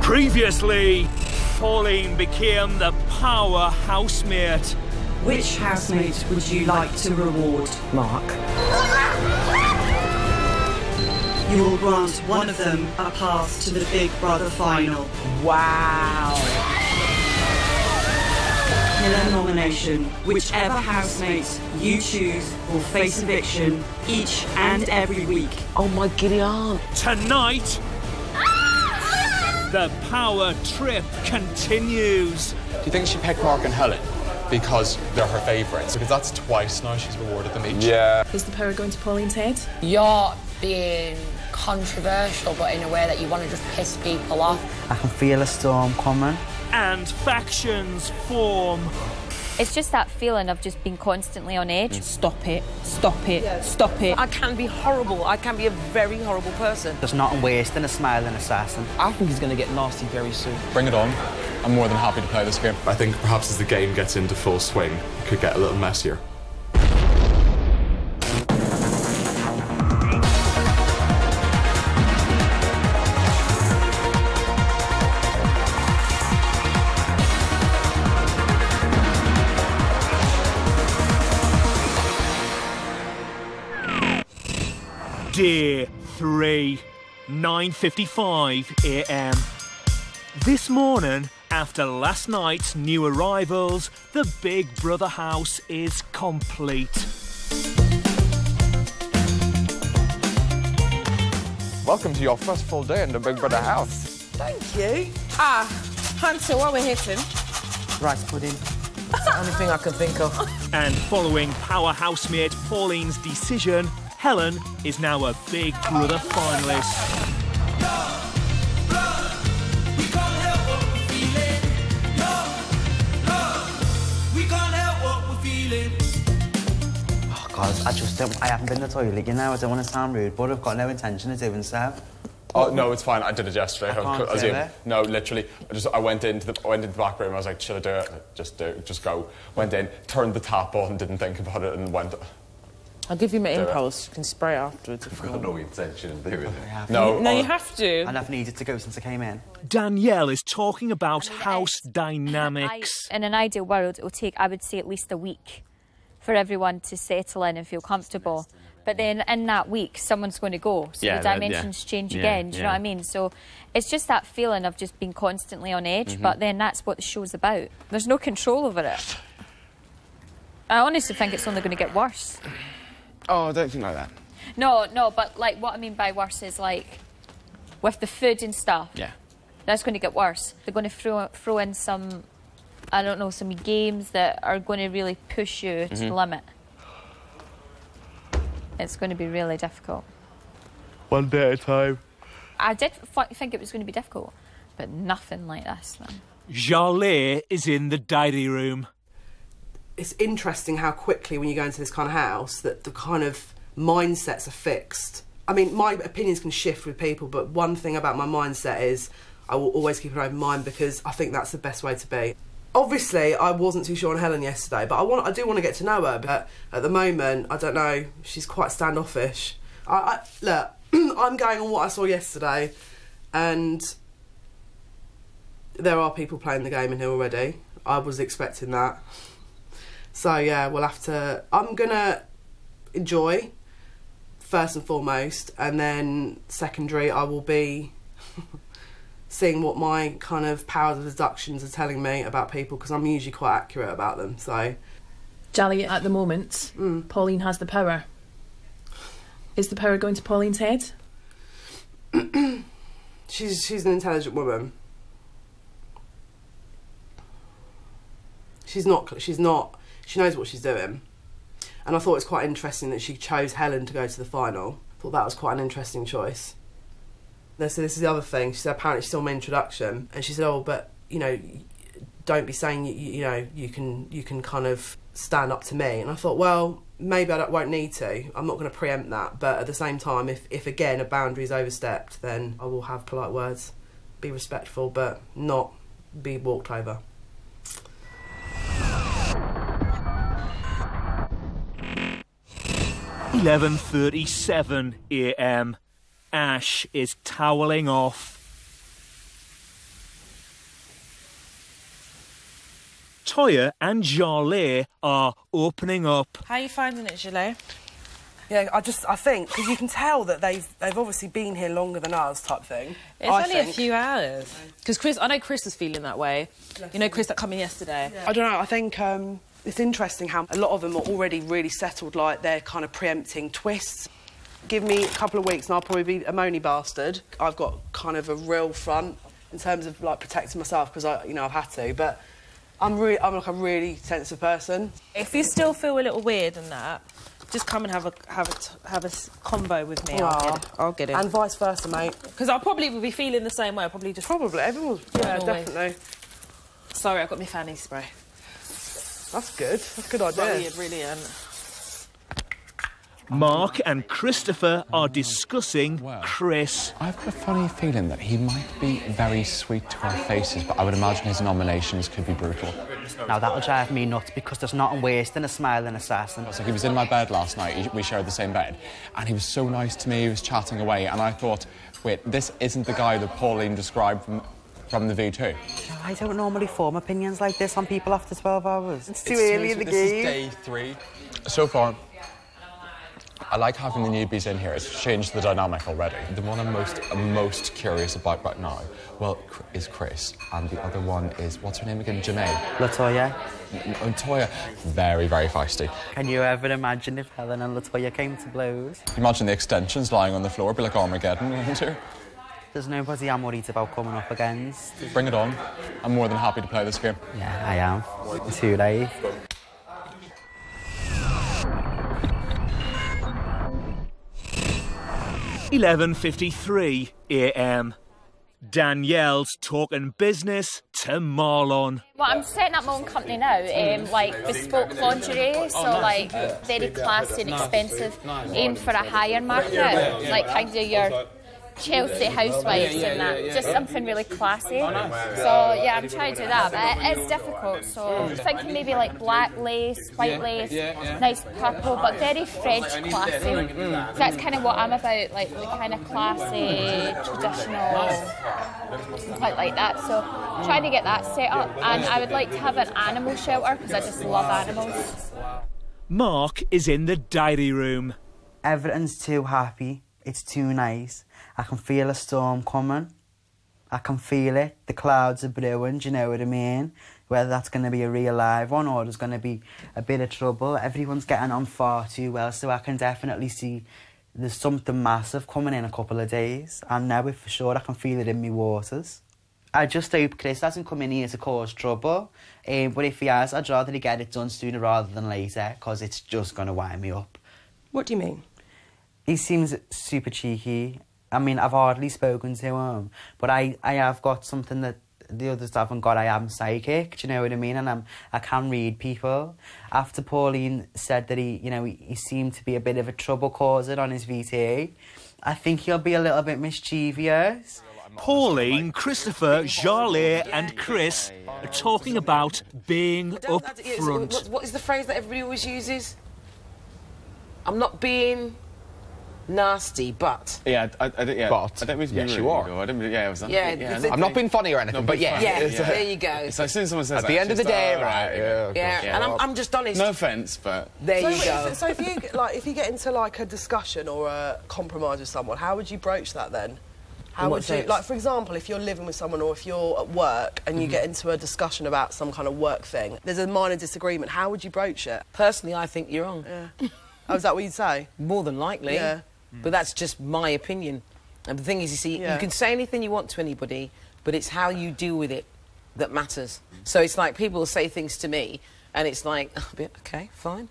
Previously, Pauline became the power housemate. Which housemate would you like to reward? Mark. You will grant one of them a path to the Big Brother final. Wow. In a nomination, whichever housemate you choose will face eviction each and every week. Oh my giddy aunt. Tonight, the power trip continues. Do you think she picked Mark and Helen because they're her favourites? Because that's twice now she's rewarded them each. Yeah. Is the power going to Pauline's head? You're being controversial, but in a way that you want to just piss people off. I can feel a storm coming. And factions form. It's just that feeling of just being constantly on edge. Stop it, stop it, stop it. I can be horrible. I can be a very horrible person. There's nothing worse than a smiling assassin. I think he's going to get nasty very soon. Bring it on. I'm more than happy to play this game. I think perhaps as the game gets into full swing, it could get a little messier. Day 3, 9:55 a.m. This morning, after last night's new arrivals, the Big Brother house is complete. Welcome to your first full day in the Big Brother house. Thank you. Hunter, what we're hitting? Rice pudding. That's the only thing I can think of. And following power housemate Pauline's decision, Helen is now a Big Brother finalist. Oh God, I haven't been to the toilet, you know. I don't want to sound rude, but I've got no intention of doing so. Oh no, it's fine. I did it yesterday. I can't No, literally. I went into the back room. I was like, should I do it? Just go. Went in, turned the tap on, didn't think about it, and went. I'll give you my impulse. You can spray afterwards. I've got no intention of doing it. No, you have to. And I've needed to go since I came in. Danielle is talking about house dynamics. In an ideal world, it will take, I would say, at least a week for everyone to settle in and feel comfortable. But then in that week, someone's going to go. So the dimensions change again. Do you know what I mean? So it's just that feeling of just being constantly on edge. But then that's what the show's about. There's no control over it. I honestly think it's only going to get worse. Oh, I don't think like that. No, but like what I mean by worse is like with the food and stuff. Yeah. That's going to get worse. They're going to throw in some, I don't know, some games that are going to really push you to the limit. It's going to be really difficult. One day at a time. I did think it was going to be difficult, but nothing like this, man. Jarlath is in the diary room. It's interesting how quickly, when you go into this kind of house, that the kind of mindsets are fixed. I mean, my opinions can shift with people, but one thing about my mindset is I will always keep an open mind because I think that's the best way to be. Obviously, I wasn't too sure on Helen yesterday, but I do want to get to know her. But at the moment, I don't know, she's quite standoffish. Look, I'm going on what I saw yesterday, and there are people playing the game in here already. I was expecting that. So yeah, we'll have to. I'm gonna enjoy first and foremost, and then secondary, I will be seeing what my kind of powers of deductions are telling me about people, because I'm usually quite accurate about them. So, Jolly, at the moment, Pauline has the power. Is the power going to Pauline's head? she's an intelligent woman. She's not. She knows what she's doing. And I thought it was quite interesting that she chose Helen to go to the final. I thought that was quite an interesting choice. So this is the other thing. She said apparently she saw my introduction, and she said, "Oh, but you know, don't be saying you know you can kind of stand up to me." And I thought, well, maybe I won't need to. I'm not going to preempt that. But at the same time, if again a boundary is overstepped, then I will have polite words, be respectful, but not be walked over. 11:37 a.m. Ash is toweling off. Toya and Jarlaire are opening up. How are you finding it, Gillet? Yeah, I think, because you can tell that they've obviously been here longer than us type thing. It's only a few hours. Because I know Chris was feeling that way. You know Chris that came in yesterday? Yeah. I don't know, I think it's interesting how a lot of them are already really settled, like they're kind of preempting twists. Give me a couple of weeks and I'll probably be a moany bastard. I've got kind of a real front in terms of, like, protecting myself because, I've had to, but I'm like a really sensitive person. If you still feel a little weird and that, just come and have a combo with me. I'll get it. And vice versa, mate. Because I'll probably be feeling the same way. I'll probably just... Probably. Everyone's... Yeah, definitely. Sorry, I've got my fanny spray. That's good. That's a good idea. Brilliant. Mark and Christopher are discussing Chris. I've got a funny feeling that he might be very sweet to our faces, but I would imagine his nominations could be brutal. Now, that'll drive me nuts because there's nothing worse than a smiling assassin. So he was in my bed last night, we shared the same bed, and he was so nice to me, he was chatting away, and I thought, wait, this isn't the guy that Pauline described from the V2. I don't normally form opinions like this on people after 12 hours. It's too early in the game. This is day 3. So far, I like having the newbies in here. It's changed the dynamic already. The one I'm most curious about right now, well, is Chris. And the other one is, what's her name again? Janae? Latoya. Latoya. Very, very feisty. Can you ever imagine if Helen and Latoya came to blows? Can you imagine the extensions lying on the floor? It'd be like Armageddon, wouldn't it? There's nobody I'm worried about coming up against. Bring it on. I'm more than happy to play this game. Yeah, I am. Too late. $11:53 a.m. Danielle's talking business to Marlon. Well, I'm setting up my own company now, like bespoke lingerie, so like very classy and expensive, aimed for a higher market, like kind of your Chelsea housewives and that, just something really classy. So yeah, I'm trying to do that, but it's difficult. So I'm thinking maybe like black lace, white lace, nice purple, but very French classy. So that's kind of what I'm about, like the kind of classy, traditional, quite like that. So trying to get that set up, and I would like to have an animal shelter because I just love animals. Mark is in the diary room. Everything's too happy. It's too nice. I can feel a storm coming. I can feel it. The clouds are brewing, do you know what I mean? Whether that's going to be a real live one or there's going to be a bit of trouble. Everyone's getting on far too well, so I can definitely see there's something massive coming in a couple of days. I know it for sure. I can feel it in my waters. I just hope Chris doesn't come in here to cause trouble. But if he has, I'd rather he get it done sooner rather than later, because it's just going to wind me up. What do you mean? He seems super cheeky. I mean, I've hardly spoken to him, but I have got something that the others haven't got. I am psychic, do you know what I mean? And I can read people. After Pauline said that he seemed to be a bit of a trouble causer on his VT, I think he'll be a little bit mischievous. Pauline, Christopher, Jarlaire and Chris are talking about being up front. What is the phrase that everybody always uses? I'm not being nasty, but... Yeah, But I don't mean to be rude, you are. I didn't mean, yeah, I was I'm not being funny or anything, but yeah. there you go. It's like, as soon as someone says at the end of the day, right? Yeah, and I'm just honest. No offence, but... There you go. So if you get into like a discussion or a compromise with someone, how would you broach that then? How would you, like, for example, if you're living with someone or if you're at work and you get into a discussion about some kind of work thing, there's a minor disagreement, how would you broach it? Personally, I think you're wrong. Yeah. Oh, is that what you'd say? More than likely. Yeah. But that's just my opinion. And the thing is, you see, you can say anything you want to anybody, but it's how you deal with it that matters. So it's like people say things to me, and it's like, OK, fine.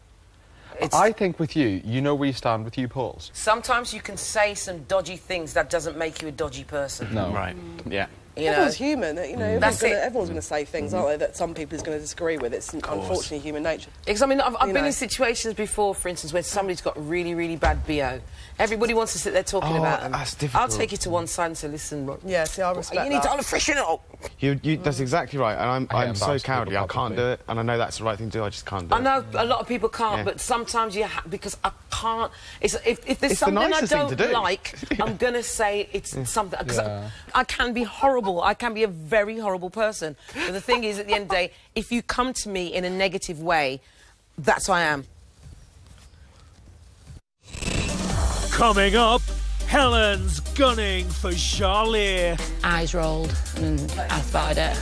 I think with you know where you stand with you, Pauls. Sometimes you can say some dodgy things. That doesn't make you a dodgy person. No. Right. Yeah. Everyone's human, you know. Everyone's going to say things, aren't they, that some people is going to disagree with. It's unfortunately human nature. Because I mean, I've been in situations before, for instance, where somebody's got really, really bad BO. Everybody wants to sit there talking about them. That's difficult. I'll take you to one side and say, listen, yeah, see, I respect you need to freshen it up. That's exactly right, and I'm so cowardly. I can't do it, and I know that's the right thing to do. I just can't do it. I know a lot of people can't, but sometimes you because I can't. If there's something I don't like, I'm gonna say it's something. Because I can be horrible. I can be a very horrible person. But the thing is, at the end of the day, if you come to me in a negative way, that's who I am. Coming up, Helen's gunning for Charlie. Eyes rolled, and I spotted it.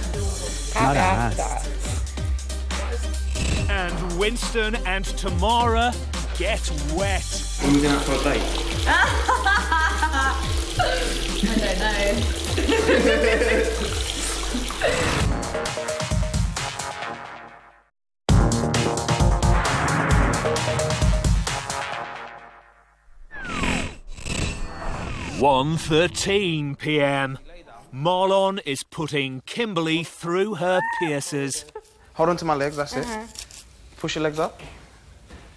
Not us. And Winston and Tamara get wet. When are we going out for a date? I don't know. 1:13 p.m. Marlon is putting Kimberly through her piercers. Hold on to my legs, that's it. Push your legs up.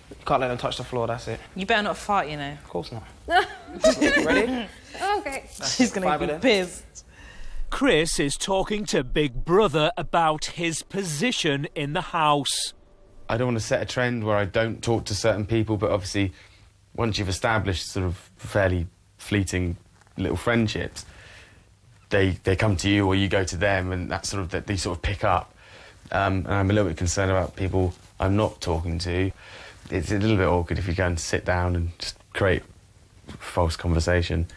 You can't let them touch the floor, that's it. You better not fart, you know. Of course not. Ready? Okay. She's going to be pissed. Chris is talking to Big Brother about his position in the house. I don't want to set a trend where I don't talk to certain people, but obviously once you've established sort of fairly fleeting little friendships, they come to you or you go to them, and that's sort of that they sort of pick up. And I'm a little bit concerned about people I'm not talking to. It's a little bit awkward if you go and sit down and just create false conversation.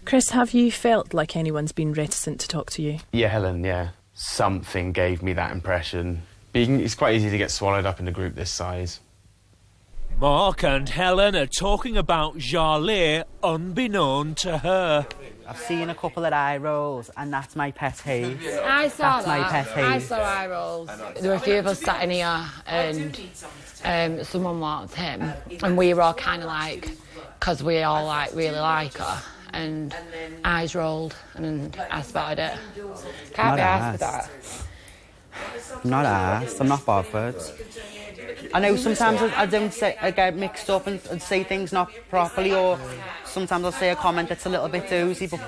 Chris, have you felt like anyone's been reticent to talk to you? Yeah, Helen, yeah. Something gave me that impression. It's quite easy to get swallowed up in a group this size. Mark and Helen are talking about Jarlath unbeknown to her. I've seen a couple of eye rolls, and that's my pet hate. I saw that's my pet hate. I saw eye rolls. There were a few of us sat in here, and someone walked in, and we were all kind of like, because we all like really like her, and eyes rolled, and I spotted it. Can't be asked for that. I'm not asked. I'm not bothered. I know sometimes I get mixed up and say things not properly, or sometimes I'll say a comment that's a little bit dozy, but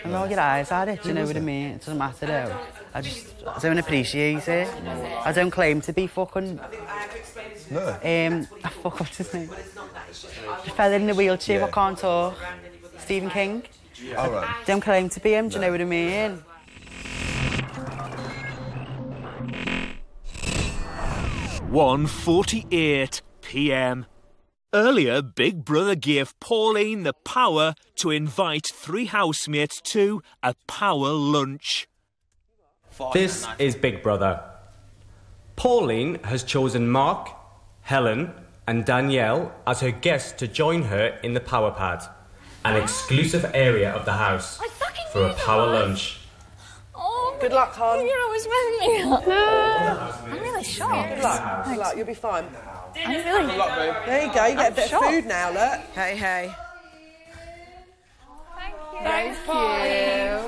I roll your eyes at it, you know what I mean? It doesn't matter though. I don't appreciate it. I don't claim to be fucking... No. Fuck, what's his name? The fella in the wheelchair who can't talk. Stephen King. All right. Don't claim to be him, do you know what I mean? (1:48 p.m. Earlier, Big Brother gave Pauline the power to invite 3 housemates to a power lunch. This is Big Brother. Pauline has chosen Mark, Helen and Danielle as her guests to join her in the power pad, an exclusive area of the house, for a power lunch. Oh, good luck, hon. You're always with me. I'm really shocked. Good luck. Good luck. You'll be fine. I'm really... Good luck, babe. There you go. You get a bit of food now, look. Hey, hey. Thank you.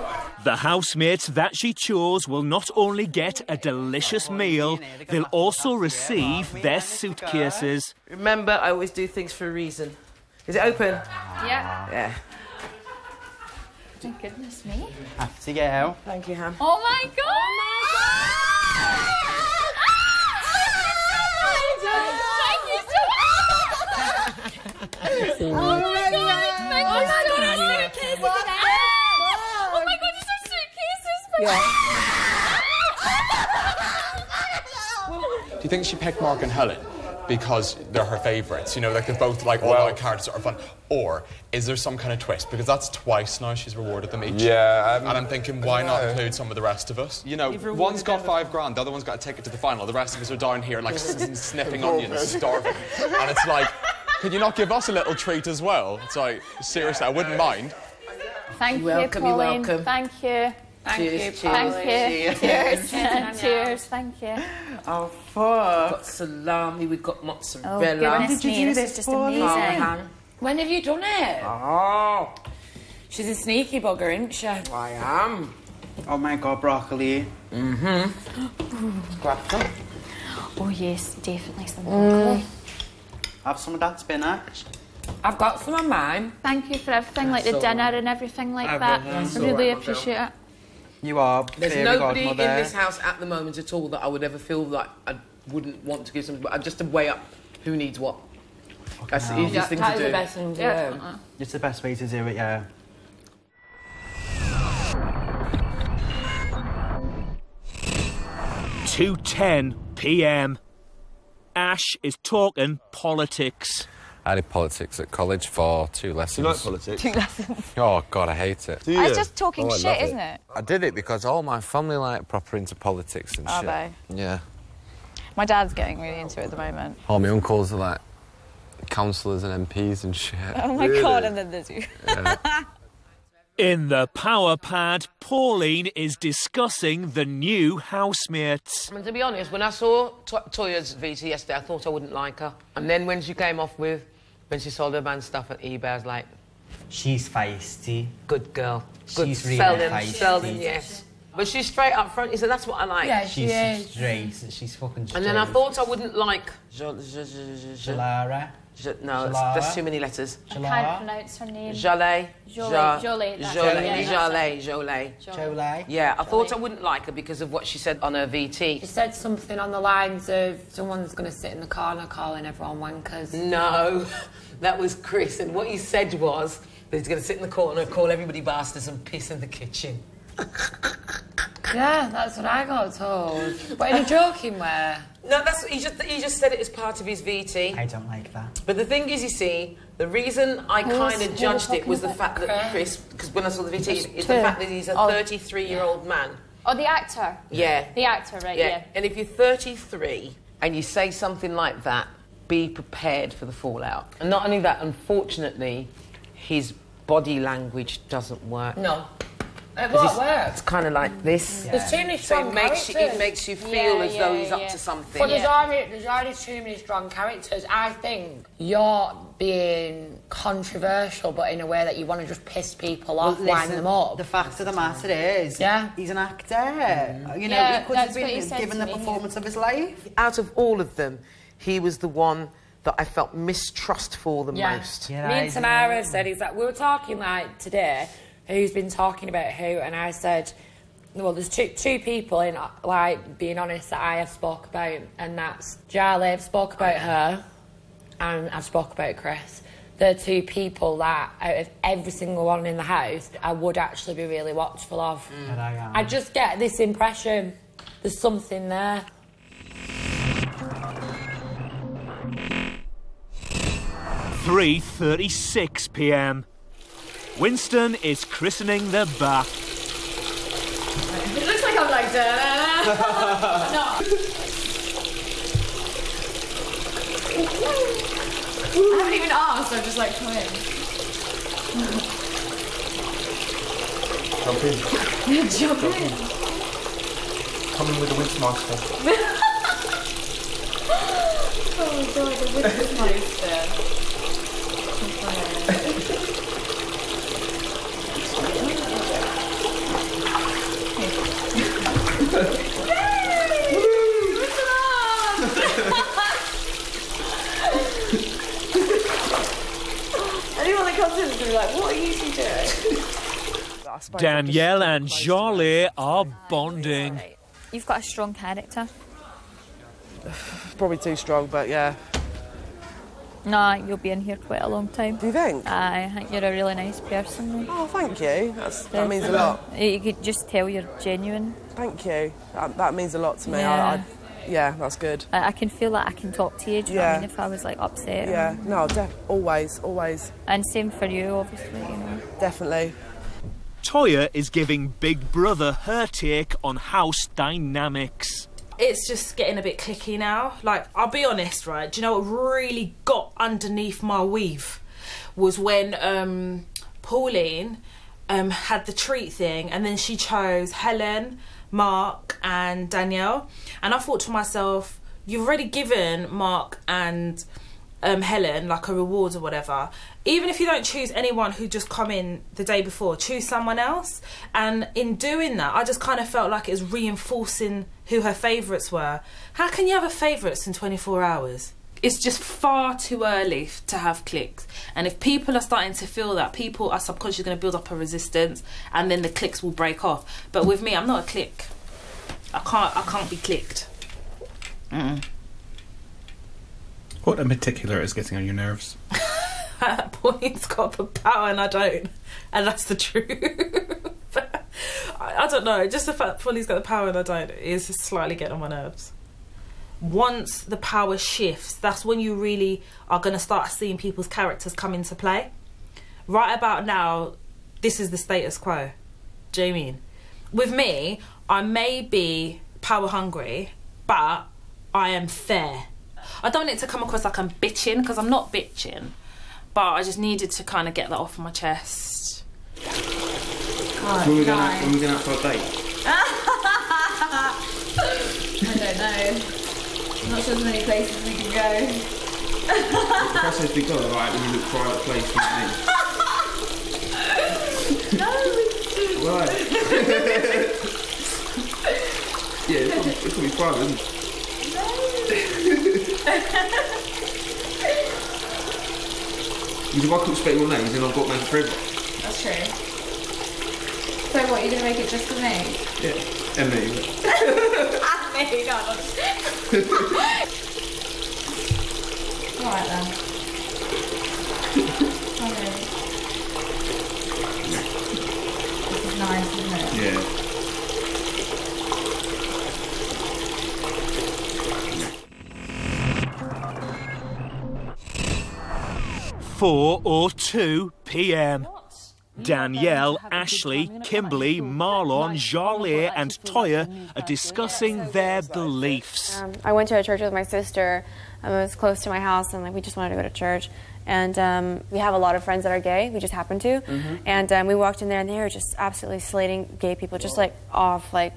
The housemates that she chose will not only get a delicious meal, they'll also receive their suitcases. Remember, I always do things for a reason. Is it open? Yeah. Yeah. Thank goodness me. Have to get out. Thank you, Ham. Oh my god! Thank you so much! Oh my god! Thank you so much! Oh my god, these are suitcases! Do you think she picked Mark and Helen because they're her favourites? You know, like they're both like all our characters are fun. Or is there some kind of twist? Because that's twice now she's rewarded them each. Yeah. And I'm thinking, why not include some of the rest of us? You know, one's got $5 grand, the other one's got a ticket to the final. The rest of us are down here like sniffing onions, starving. And it's like, could you not give us a little treat as well? It's like, seriously, I wouldn't mind. Thank you, welcome, Pauline. you're welcome. Thank you. Thank you, Thank you. Cheers. Cheers. Thank you. Oh, fuck. We've got salami, we've got mozzarella. Oh, goodness me, this is just amazing. When have you done it? Oh. She's a sneaky bugger, isn't she? I am. Oh my god, broccoli. Grab some. Oh yes, definitely some broccoli. Have some of that spinach. I've got some of mine. Thank you for everything, like the dinner and everything like that. I really appreciate it. You are. There's nobody in this house at the moment at all that I would ever feel like I wouldn't want to give something, but just to weigh up who needs what. That's the easiest thing to do. That is the best thing to do. It's the best way to do it, yeah. (2:10 p.m). Ash is talking politics. I did politics at college for 2 lessons. You like politics? 2 lessons. Oh, God, I hate it. Do you? It's just talking shit, isn't it? I did it because all my family like proper into politics and Are shit. they? Yeah. My dad's getting really into it at the moment. All my uncles are like councillors and MPs and shit. Oh my God, and then there's you. Yeah. In the power pad, Pauline is discussing the new housemates. I mean, to be honest, when I saw Toya's VT yesterday, I thought I wouldn't like her. And then when she came off with, when she sold her man stuff at eBay, I was like... She's feisty. Good girl. Good. She's really feisty. feisty. Yes. But she's straight up front, so that's what I like. Yeah, she's straight. She's fucking straight. And then I thought I wouldn't like... Jalara. No, that's too many letters. I can't pronounce her name. Jolie. Jolie. Yeah, I thought I wouldn't like her because of what she said on her VT. She said something on the lines of someone's going to sit in the corner calling everyone wankers. No, that was Chris, and what he said was that he's going to sit in the corner, call everybody bastards and piss in the kitchen. Yeah, that's what I got told. But in a joking way. No, that's he just said it as part of his VT. I don't like that. But the thing is, you see, the reason I kind of judged it was the fact that Chris, because when I saw the VT, is the fact that he's a 33-year-old man. Oh, the actor? Yeah. The actor, right, yeah. And if you're 33 and you say something like that, be prepared for the fallout. And not only that, unfortunately, his body language doesn't work. No. It won't work. It's kind of like this. Yeah. There's too many strong characters. It makes you feel as though he's up to something. But there's already too many strong characters. I think you're being controversial, but in a way that you want to just piss people off, wind them up. The fact of the matter is, he's an actor. You know, he could have been given the performance of his life. Out of all of them, he was the one that I felt mistrustful the most. Me and Tamara have said, we were talking like today, who's been talking about who, and I said, well, there's two people in, like, being honest, that I have spoke about, and that's Charlie. I've spoke about her, and I've spoke about Chris. They're 2 people that, out of every single one in the house, I would actually be really watchful of. I just get this impression there's something there. 3:36 p.m. Winston is christening the bath. It looks like I'm like, no. I haven't even asked, I'm just like, come in. Jump in. Jump in. Come in with the Winchmaster. Oh my God, the Winchmaster. Anyone that comes in is going to be like, what are you two doing? Danielle and Jolie are bonding. You've got a strong character. Probably too strong, but yeah. Nah, you'll be in here quite a long time. Do you think? I think you're a really nice person. Oh, thank you. That means a lot. You could just tell you're genuine. Thank you. That means a lot to me. Yeah. Yeah, that's good. I can feel that I can talk to you, do you know what I mean, if I was, like, upset. Yeah, no, always. And same for you, obviously, you know. Definitely. Toya is giving Big Brother her take on house dynamics. It's just getting a bit clicky now. Like, I'll be honest, right? Do you know what really got underneath my weave? Was when Pauline had the treat thing, and then she chose Helen, Mark and Danielle. And I thought to myself, you've already given Mark and Helen like a reward or whatever. Even if you don't choose anyone who just come in the day before, choose someone else. And in doing that, I just kind of felt like it was reinforcing who her favourites were. How can you have a favourites in 24 hours? It's just far too early to have cliques. And if people are starting to feel that, people are subconsciously going to build up a resistance, and then the cliques will break off. But with me, I'm not a clique. I can't be clicked. What in particular is getting on your nerves? Pauline's got the power and I don't. And that's the truth. I don't know. Just the fact Pauline's got the power and I don't is slightly getting on my nerves. Once the power shifts, that's when you really are going to start seeing people's characters come into play. Right about now, this is the status quo. Do you know what I mean? With me, I may be power hungry, but I am fair. I don't want it to come across like I'm bitching, because I'm not bitching. But I just needed to kind of get that off my chest. When we going out for a date? I don't know. I'm not sure there's many places we can go. If I said we go, right, when you look private place, what do you mean? No, Why? Yeah, it's gonna be private, isn't it? Because if I could spell your names, then I've got to make it forever. That's true. So what, you're going to make it just for me? Yeah, and me. And me, God. Alright then. Okay. This is nice, isn't it? Yeah. 4:02 p.m. Danielle, Ashley, Kimberly, Marlon, Jarlaire and Toya are discussing their beliefs. I went to a church with my sister. It was close to my house, and we just wanted to go to church. And we have a lot of friends that are gay. We just happen to. And we walked in there, and they were just absolutely slating gay people, just like off, like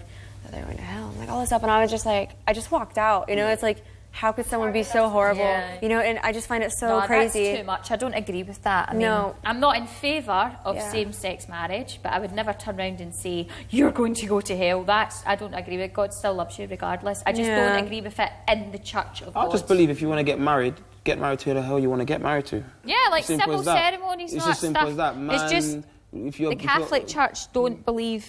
they're going to hell, and like all this stuff. And I was just like, I just walked out. You know, it's like, how could someone be so horrible? Yeah. You know, and I just find it so crazy. That's too much. I don't agree with that. I mean, I'm not in favour of same-sex marriage, but I would never turn around and say, you're going to go to hell. I don't agree with it. God still loves you regardless. I just don't agree with it in the church of God. I just believe if you want to get married to who the hell you want to get married to. Yeah, like civil ceremonies and all that stuff. It's as simple as that, man. It's just the Catholic Church don't believe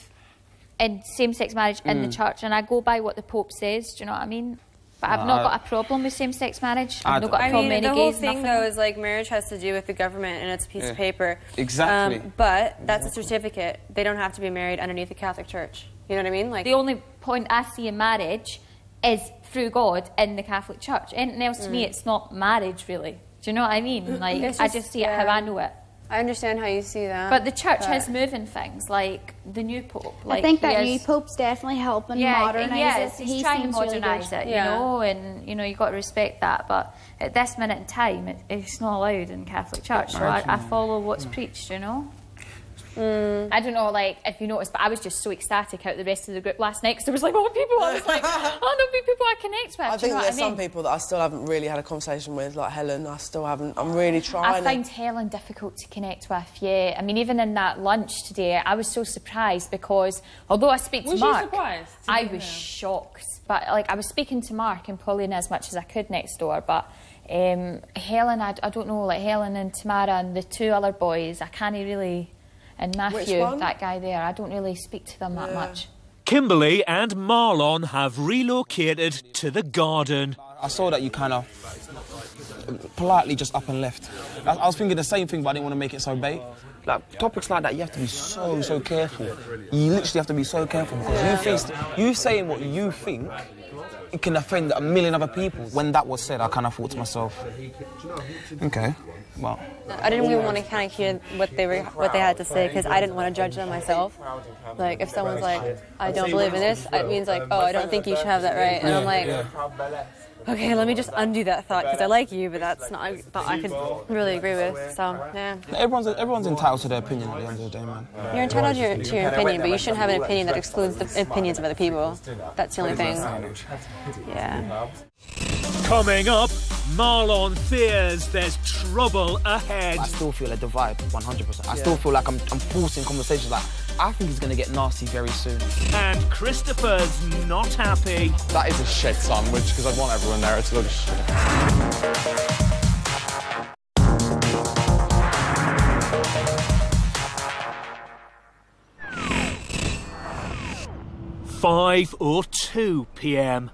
in same-sex marriage in the church, and I go by what the Pope says, do you know what I mean? But I've not got a problem with same-sex marriage. I've not got a problem with any gays. The whole thing, though, is like marriage has to do with the government and it's a piece of paper. Exactly. But that's a certificate. They don't have to be married underneath the Catholic Church. You know what I mean? Like the only point I see in marriage is through God in the Catholic Church. Anything else to me, it's not marriage, really. Do you know what I mean? Like I just see it how I know it. I understand how you see that. But the church is moving things, like the new Pope. Like I think that new Pope's definitely helping modernise it. He's trying to modernise it, you know, and, you know, you've got to respect that. But at this minute in time, it's not allowed in Catholic Church, so I follow what's preached, you know. I don't know, like, if you noticed, but I was just so ecstatic out the rest of the group last night because there was, like, more people. I was like, oh, there'll be people I connect with. I think there's some people that I still haven't really had a conversation with, like Helen. I still haven't. I'm really trying. I find Helen difficult to connect with, yeah. I mean, even in that lunch today, I was so surprised because, although I speak to Mark... I was shocked. But, like, I was speaking to Mark and Pauline as much as I could next door, but... Helen, I don't know, like, Helen and Tamara and the two other boys, I can't really... And Matthew, that guy there, I don't really speak to them that much. Kimberly and Marlon have relocated to the garden. I saw that you kind of politely just up and left. I was thinking the same thing, but I didn't want to make it so bait. Like, topics like that, you have to be so careful. You literally have to be so careful because you saying what you think, it can offend a million other people. When that was said, I kind of thought to myself, okay, well... I didn't even want to kind of hear what they had to say because I didn't want to judge them myself. Like, if someone's like, I don't believe in this, it means like, oh, I don't think you should have that right. And I'm like, okay, let me just undo that thought because I like you, but that's not a thought I could really agree with. So, yeah. Everyone's entitled to their opinion at the end of the day, man. You're entitled to your opinion, but you shouldn't have an opinion that excludes the opinions of other people. That's the only thing. Yeah. Coming up, Marlon fears there's trouble ahead. I still feel a divide, 100%. I still feel like I'm forcing conversations. Like, I think it's going to get nasty very soon. And Christopher's not happy. That is a shit sandwich, because I want everyone there. It's a load of shit. 5:02 p.m.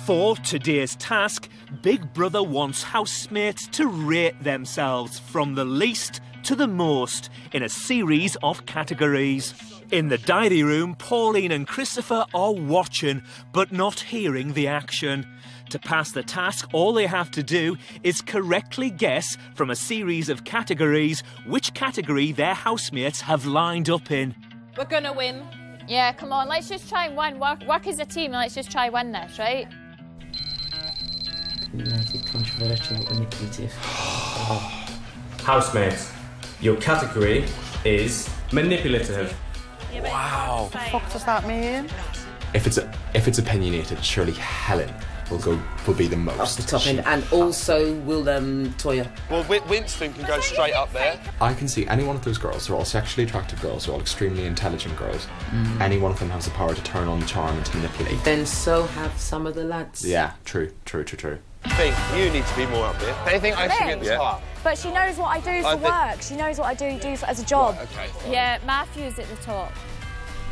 For today's task, Big Brother wants housemates to rate themselves from the least to the most in a series of categories. In the diary room, Pauline and Christopher are watching but not hearing the action. To pass the task, all they have to do is correctly guess from a series of categories which category their housemates have lined up in. We're gonna win. Yeah, come on, let's just try and win. Work as a team and let's just try win this, right? Opinionated, controversial, manipulative. Housemates, your category is manipulative. Wow. What the fuck does that mean? If it's opinionated, surely Helen will be the most. Off the top end, and also will Toya. Well, Winston can go straight up there. I can see any one of those girls. They're all sexually attractive girls. They're all extremely intelligent girls. Any one of them has the power to turn on the charm and to manipulate. Then so have some of the lads. Yeah, true. I think you need to be more up here. They think I should be at the top. But she knows what I do for work. She knows what I do as a job. Right, okay. Yeah, Matthew's at the top.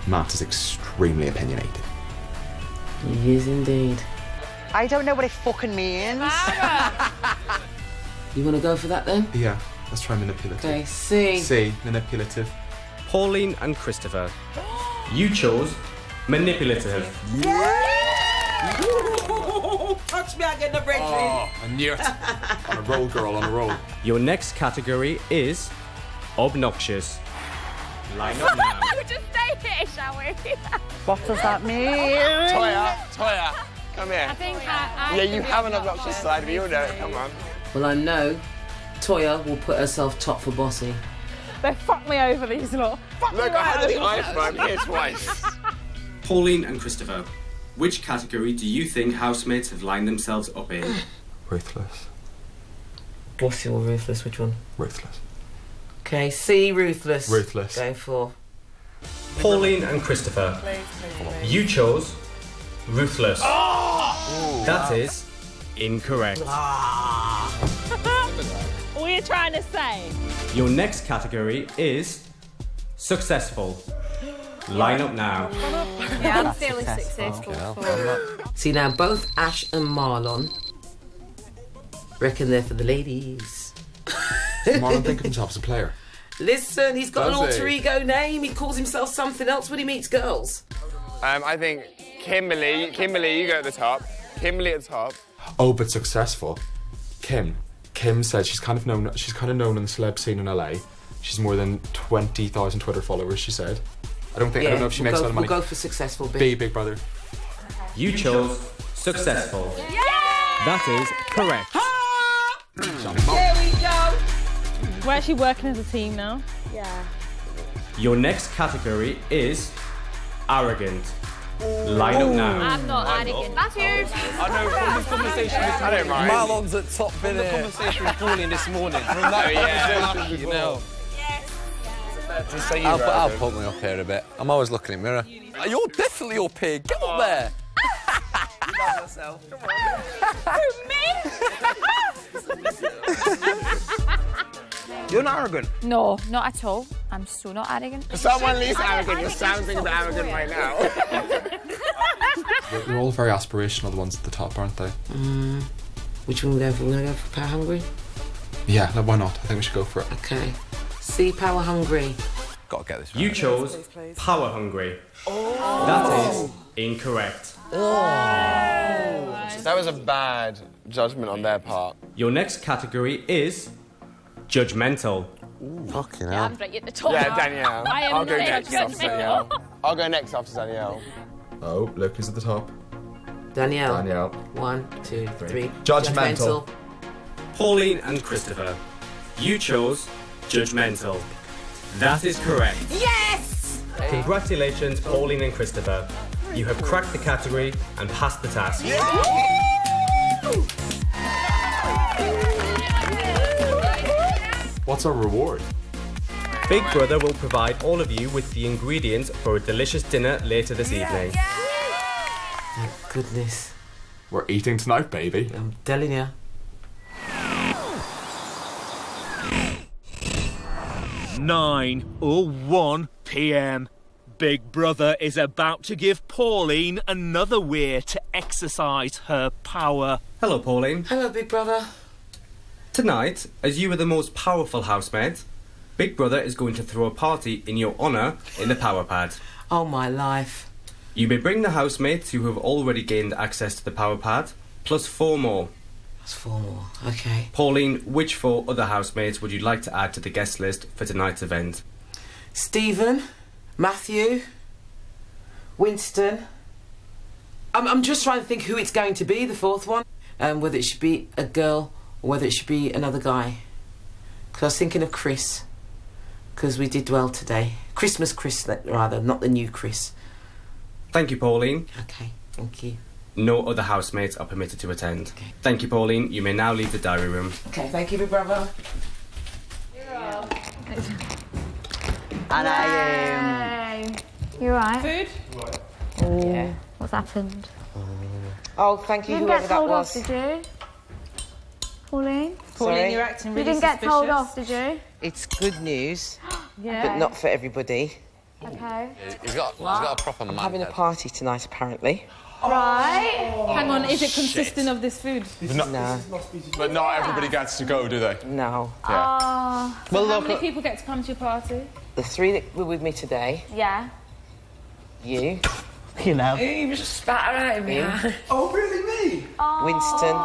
Matt is extremely opinionated. He is indeed. I don't know what it fucking means. You want to go for that then? Yeah, let's try manipulative. Okay, C. C, manipulative. Pauline and Christopher, you chose manipulative. Touch me, I get the bread. Oh, I knew it. On a roll, girl, on a roll. Your next category is obnoxious. Line up now. We'll just stay here, shall we? What does that mean? Toya, come here. I think yeah, you have an obnoxious side, we all know it, come on. Well, I know Toya will put herself top for bossy. They fucked me over, these lot. Look, I had the iPhone here twice. Pauline and Christopher, which category do you think housemates have lined themselves up in? Ruthless. Bossy or ruthless, which one? Ruthless. Okay, C, ruthless. Ruthless. Go for. Pauline and Christopher, you chose ruthless. Oh! That is incorrect. What are you trying to say? Your next category is successful. Line up now. Yeah, I'm fairly successful. See now, both Ash and Marlon reckon they're for the ladies. Marlon think of himself as a player. Listen, he's got an Does he? alter ego name. He calls himself something else when he meets girls. I think Kimberly, you go at the top. Kimberly at the top. Oh, but successful. Kim said she's kind of known in the celeb scene in LA. She's more than 20,000 Twitter followers, she said. I don't know if she makes a lot of money. We'll go for successful. Big Brother. You chose successful. Yeah! That is correct. There we go. We're actually working as a team now. Yeah. Your next category is arrogant. Line up now. I'm not arrogant. Matthew! I know from this conversation with I don't mind. Marlon's at top From the conversation with Pauline this morning. From that conversation, you know. Just say I'll put me up here a bit. I'm always looking in the mirror. You're definitely up here. Get up there. You love yourself. Come on. You're not arrogant. No, not at all. I'm so not arrogant. Someone least arrogant. You're sounding arrogant right now. They're all very aspirational, the ones at the top, aren't they? Which one are we going for? We're going to go for Power Hungry? Yeah, why not? I think we should go for it. Okay. C, Power Hungry. Got to get this right. You chose power hungry. That is incorrect. That was a bad judgment on their part. Your next category is judgmental. Fucking Yeah, hell. I'm right at the top. Yeah, Danielle. I am I'll go not next after Danielle. I'll go next after Danielle. Oh, look who's at the top. Danielle. 1, 2, 3. Judgmental. Pauline and Christopher, you chose judgmental. That is correct. Yes! Congratulations, Pauline and Christopher. You have cracked the category and passed the task. What's our reward? Big Brother will provide all of you with the ingredients for a delicious dinner later this evening. Thank goodness. We're eating tonight, baby. I'm telling you. (9:01 p.m). Big Brother is about to give Pauline another way to exercise her power. Hello, Pauline. Hello, Big Brother. Tonight, as you are the most powerful housemate, Big Brother is going to throw a party in your honour in the power pad. Oh, my life. You may bring the housemates who have already gained access to the power pad, plus 4 more. That's 4 more, OK. Pauline, which 4 other housemates would you like to add to the guest list for tonight's event? Stephen, Matthew, Winston. I'm just trying to think who it's going to be, the 4th one. Whether it should be a girl or whether it should be another guy. Because I was thinking of Chris, because we did well today. Christmas Chris, rather, not the new Chris. Thank you, Pauline. OK, thank you. No other housemates are permitted to attend. Okay. Thank you, Pauline. You may now leave the diary room. OK, thank you, Big Brother. And I You alright? Food? Oh, yeah. What's happened? Oh, thank you, You didn't whoever get that told was. off, did you? Pauline? Sorry? You're acting really You didn't get told off, suspicious. did you? It's good news, Yeah. but not for everybody. Okay. He's got a proper man. I'm having a party tonight, apparently. Right. Hang on, is it consistent of this food? No. But not everybody gets to go, do they? No. Yeah. So how many people get to come to your party? The 3 that were with me today. Yeah. You. You know. You just spat at me. Oh, really, me? Winston.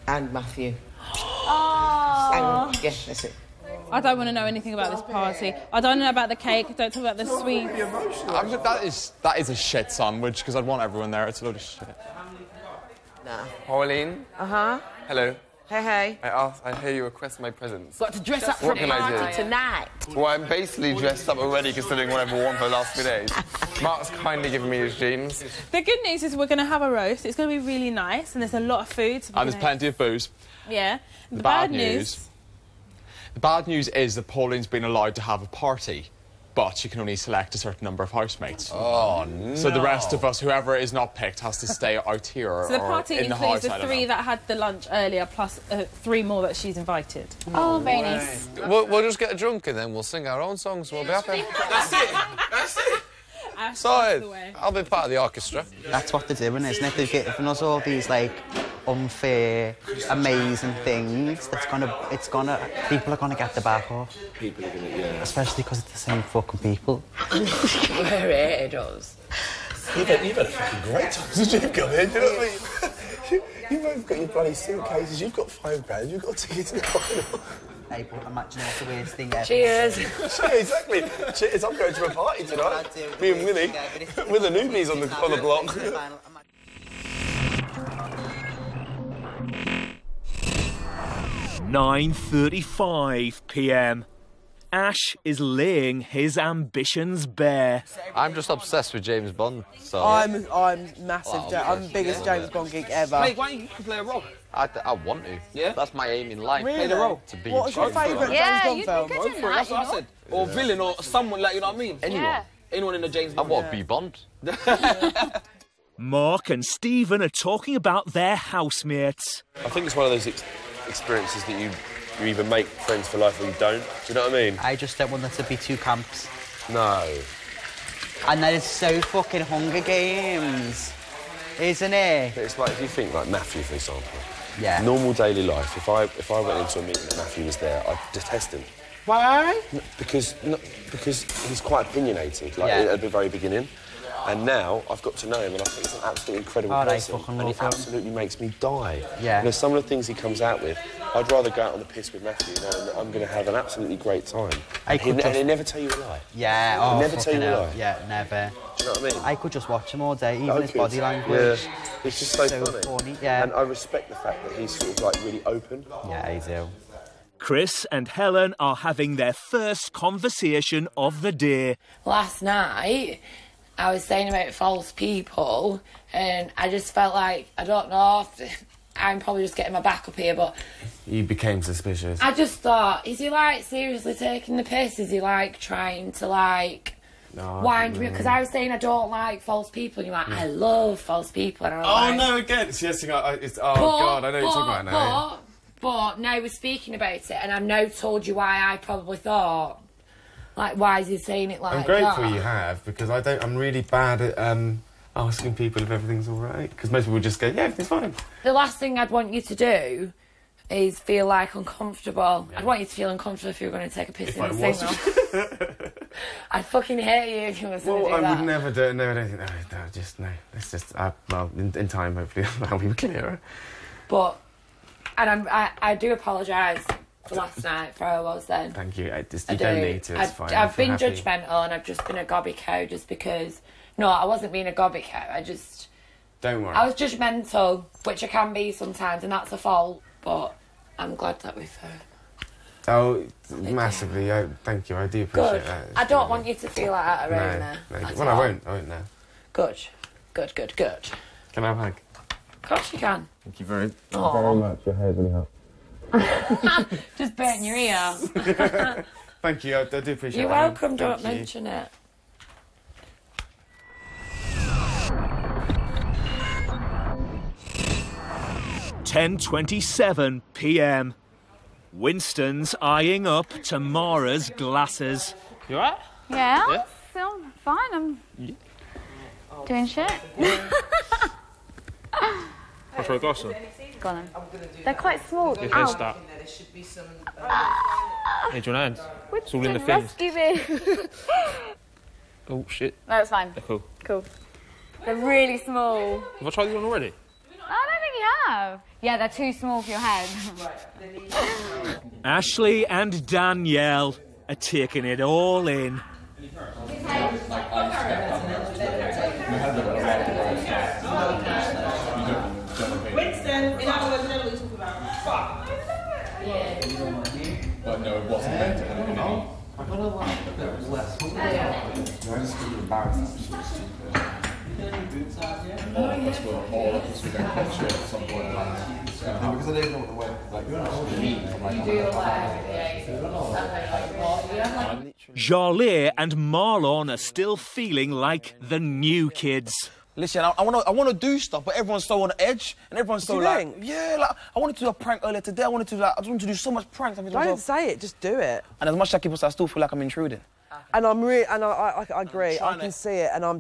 And Matthew. Oh. And, yeah, that's it. I don't want to know anything about this party. I don't know about the cake. Don't talk about the sweets. That is a shit sandwich, because I'd want everyone there. It's a load of shit. Nah. Pauline. Uh-huh. Hello. Hey. I hear you request my presents. Got to dress up for What a can I party do? tonight. Well, I'm basically dressed up already, considering what I've worn for the last few days. Mark's kindly given me his jeans. The good news is we're going to have a roast. It's going to be really nice, and there's a lot of food. So And there's plenty of booze. Yeah. The bad news... The bad news is that Pauline's been allowed to have a party, but she can only select a certain number of housemates. Oh, no. So the rest of us, whoever is not picked, has to stay out here So the party or in the includes house. the 3 that had the lunch earlier, plus 3 more that she's invited. Oh, very nice. We'll just get drunk and then we'll sing our own songs and we'll be happy. That's it. Sorted. I'll be part of the orchestra. That's what they're doing, isn't it? They're giving us all these, like, unfair, amazing things. People are gonna get the back off. People are gonna, yeah. Especially because it's the same fucking people. We're hated us. You've had a fucking great time since you've come in, do you know what I mean? You've both got your bloody suitcases, you've got £5, you've got tickets to the final. Hey, but imagine what's the weirdest thing ever. Cheers. Yeah, exactly. Cheers, I'm going to a party tonight. Me and Winnie, with the newbies on the block. 9:35 p.m. Ash is laying his ambitions bare. I'm just obsessed with James Bond, so... I'm massive. I'm the biggest James Bond geek ever. Why don't you play a role? I want to. Yeah? That's my aim in life. Really? Play the role. To be What's your favourite James Bond film? Go for it, that's what I said. Or villain, or someone like, you know what I mean? Anyone. Yeah. Anyone in the James Bond. I want to be Bond. Mark and Stephen are talking about their housemates. I think it's one of those experiences that you either make friends for life or you don't. Do you know what I mean? I just don't want there to be 2 camps. No. And that is so fucking Hunger Games, isn't it? But it's like, if you think like Matthew, for example. Yeah. Normal daily life, if I went into a meeting and Matthew was there, I'd detest him. Why? Because he's quite opinionated, like at the very beginning. And now I've got to know him, and I think he's an absolutely incredible person. And he absolutely makes me die. Yeah. You know, some of the things he comes out with, I'd rather go out on the piss with Matthew, knowing that I'm going to have an absolutely great time. And he'll never tell you a lie. Yeah. He'll Oh, never tell you a lie. Yeah, never. Do you know what I mean? I could just watch him all day, even his body language. Yeah. It's just so funny. Yeah. And I respect the fact that he's sort of like really open. Yeah, I do. Chris and Helen are having their first conversation of the day. Last night, I was saying about false people, and I just felt like, I don't know, I'm probably just getting my back up here, but... You became suspicious. I just thought, is he, like, seriously taking the piss? Is he, like, trying to, like, wind me up? Because I was saying I don't like false people, and you're like, I love false people. And I was like, no, again. Yes, God, I know what you're talking about now. But now we're speaking about it, and I've now told you why I probably thought... Like, why is he saying it like I'm grateful you have, because I'm really bad at asking people if everything's all right. Because most people just go, yeah, everything's fine. The last thing I'd want you to do is feel like uncomfortable. Yeah. I'd want you to feel uncomfortable if you were going to take a piss in the signal. I'd fucking hate you if you were going to do that. I would never do it. No, I don't think. No, just no. It's just well, in time, hopefully, that'll be clearer. But, and I do apologise for last night, for how I was then. Thank you. You don't need to. It's fine. I've been judgmental and I've just been a gobby cow just because. No, I wasn't being a gobby cow. Don't worry. I was judgmental, which I can be sometimes, and that's a fault. But I'm glad that we've heard. Oh, massively. Thank you. I do appreciate that. I don't want you to feel like that around there. No. Well, I won't now. Good. Can I have a hug? Of course you can. Thank you very Aww. much. Your hair's really hot. Just burnt your ear. Thank you. I do appreciate it. You're welcome. Don't mention it. (10:27 p.m). Winston's eyeing up Tamara's glasses. You alright? Yeah, I feel fine. I'm doing shit. I'll throw a glass on. Go on then. They're quite small. Your hair's that. Hey, do you want a hand? It's all in the fins. Rescue me. Oh, shit. No, it's fine. They're cool. Cool. They're really small. Have I tried these on already? I don't think you have. Yeah, they're too small for your head. Ashley and Danielle are taking it all in. Winston, in other words, you know what we talk about. Fuck. But no, it wasn't meant to happen. I don't know why. That was less. I just feel embarrassed. All of us were going to catch it at some point. Because I didn't know what the way. Like, you're not Jarlaire and Marlon are still feeling like the new kids. Listen, I want to do stuff, but everyone's so on the edge, and everyone's so like, yeah, like I wanted to do a prank earlier today. I wanted to do so much pranks. Don't say it, just do it. And as much as I keep on saying, I still feel like I'm intruding. And I agree. I can see it, and I'm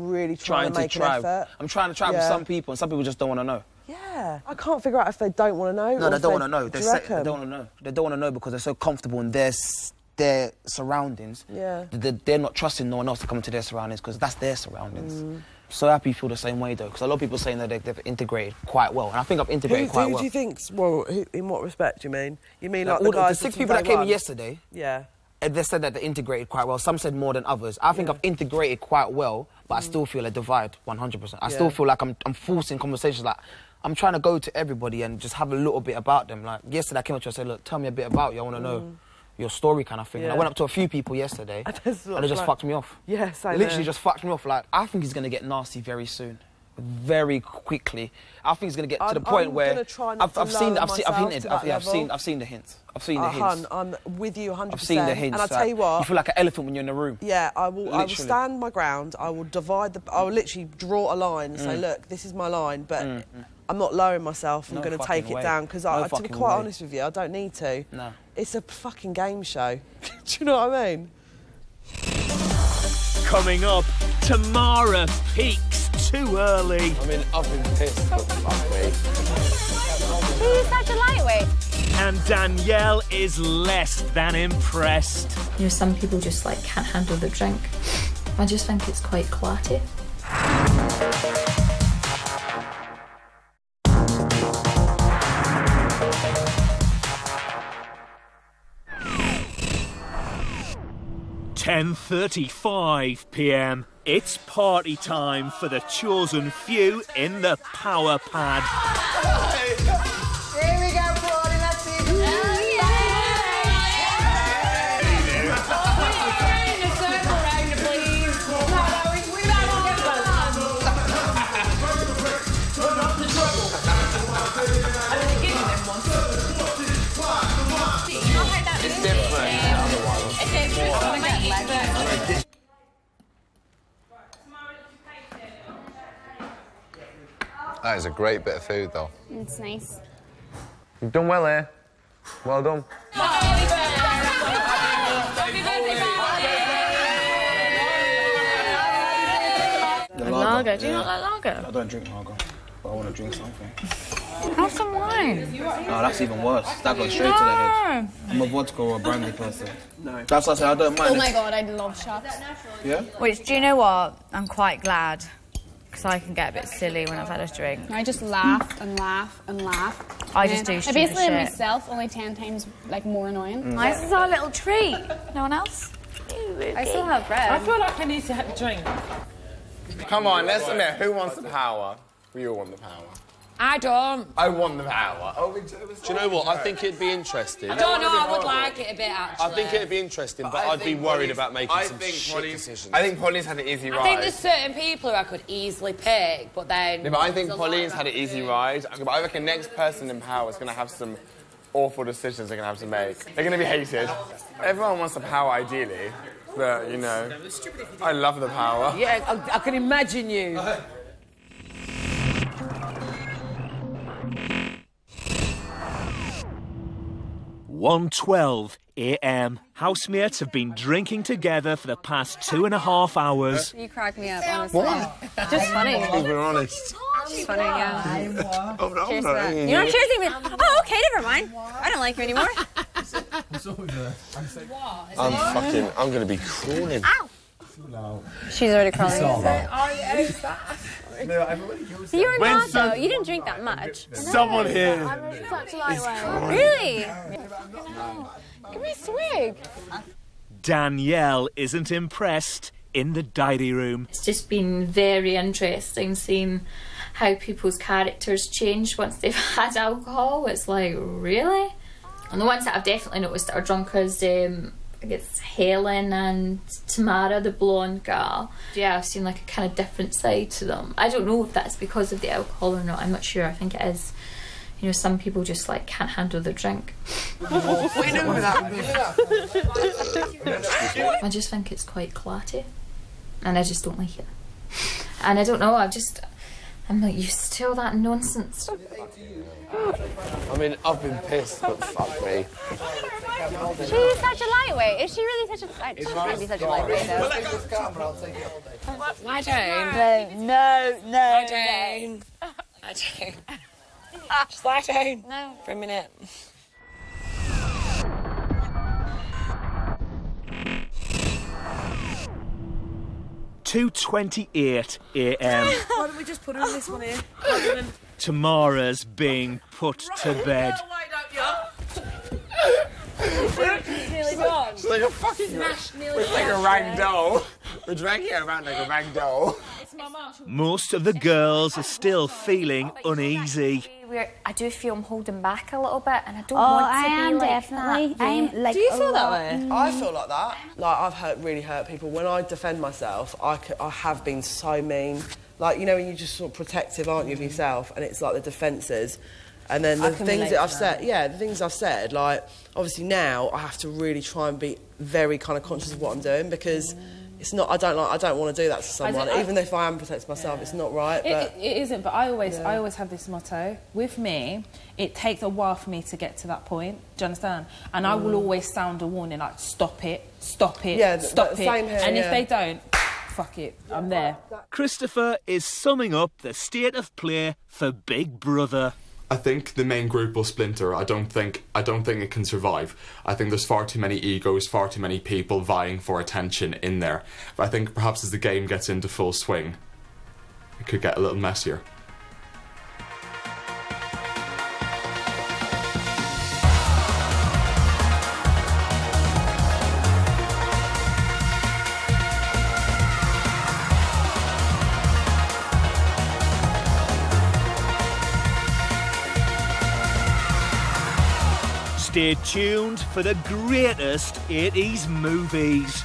really trying to make an effort. I'm trying to try with some people, and some people just don't want to know. Yeah, I can't figure out if they don't want to know. No, they don't want to know. They don't want to know. They don't want to know because they're so comfortable in their surroundings. Yeah. They're not trusting no one else to come into their surroundings because that's their surroundings. So happy you feel the same way though, because a lot of people are saying that they've integrated quite well, and I think I've integrated quite well. Who do you think's well? In what respect? You mean like all the guys? The 6 people that came in yesterday. Yeah. They said that they integrated quite well. Some said more than others. I think I've integrated quite well, but I still feel a divide 100%. I still feel like I'm forcing conversations. Like I'm trying to go to everybody and just have a little bit about them. Like yesterday, I came up to you and said, "Look, tell me a bit about you. I want to know your story," kind of thing. And I went up to a few people yesterday, and they just fucked me off. Yes, I literally just fucked me off. Like I think he's gonna get nasty very soon. Very quickly. I think it's going to get to the point where I've seen the hints. I'm with you 100%. I've seen the hints. And I tell you what, you feel like an elephant when you're in a room. Yeah, I will stand my ground. I will I will literally draw a line and say, look, this is my line, but I'm not lowering myself. I'm going to take it down because to be quite honest with you, I don't need to. No. It's a fucking game show. Do you know what I mean? Coming up, Tamara peaks too early. I mean, I've been pissed, but fuck me. Who's such a lightweight? And Danielle is less than impressed. You know, some people just like can't handle the drink. I just think it's quite clatty. 10:35 p.m. It's party time for the chosen few in the power pad. Here we go, Claudia, let's see. It's different. That is a great bit of food, though. It's nice. You've done well here. Well done. Happy birthday, lager. Do you not like lager? I don't drink lager, but I want to drink something. Have some wine. No, that's even worse. That goes straight to the head. I'm a vodka or a brandy person. No. That's what I say, I don't mind. Oh my god, I love shots. Yeah? Which, do you know what? I'm quite glad. Because I can get a bit silly when I've had a drink. I just laugh and laugh and laugh. I just do stupid I basically shit. am myself, only 10 times like more annoying. This is our little treat. No one else? I still have bread. I feel like I need to have a drink. Come on, let's admit, who wants the power? We all want the power. I don't. I want the power. Do you know what? I think it'd be interesting. I don't know, I would like it a bit, actually. I think it'd be interesting, but I'd be worried about making some shit decisions. I think Pauline's had an easy ride. I think there's certain people who I could easily pick, but then... Yeah, but I think Pauline's had an easy ride. But I reckon next person in power is going to have some awful decisions they're going to have to make. They're going to be hated. Everyone wants the power, ideally. But, you know, I love the power. Yeah, I can imagine you. 1:12 a.m. Housemates have been drinking together for the past 2.5 hours. You crack me up, honestly. What? Just funny. Being honest. Just funny, yeah. Oh, no, Cheers no, to that. yeah. You're not cheersing me. Oh, okay, never mind. I don't like you anymore. I'm going to be crawling. Ow! She's already crawling. You're not, though. You didn't drink that much. Someone here. I'm such a lightweight. Really? Give me a swig. Danielle isn't impressed in the diary room. It's just been very interesting seeing how people's characters change once they've had alcohol. It's like, really? And the ones that I've definitely noticed that are drunk is I guess Helen and Tamara, the blonde girl. Yeah, I've seen like a kind of different side to them. I don't know if that's because of the alcohol or not. I'm not sure. I think it is. You know, some people just like can't handle the drink. I just think it's quite clatty, and I just don't like it. And I don't know. I'm not used to all that nonsense. I mean, I've been pissed, but fuck me. She's such a lightweight. Is she really such a... She can't be such a lightweight, though. Lie down. No. Lie down. Lie down. Just lie down. No. For a minute. (2:28 a.m. Why don't we just put her in this one here? Tamara's being put to bed. It's nearly done. It's like a fucking... Smash, nearly It's like a rag doll. We're dragging it around like a rag doll. Most of the girls are still feeling uneasy. I do feel I'm holding back a little bit, and I don't Oh, want to I be am like definitely. that. I'm like Do you a feel that lot- way? I feel like that. Like, I've really hurt people. When I defend myself, I have been so mean. Like, you know, when you're just sort of protective, aren't you, of yourself? And it's like the defences. And then the things that I've said, the things I've said, like, obviously now I have to really try and be very kind of conscious of what I'm doing, because it's not, I don't want to do that to someone. Even if I am protecting myself, it's not right. But It isn't, but I always have this motto. With me, it takes a while for me to get to that point. Do you understand? And I will always sound a warning, like, stop it, stop it, stop it. same here, and if they don't, fuck it, I'm there. Christopher is summing up the state of play for Big Brother. I think the main group will splinter. I don't think it can survive. I think there's far too many egos, far too many people vying for attention in there. But I think perhaps as the game gets into full swing, it could get a little messier. Stay tuned for the greatest 80s movies.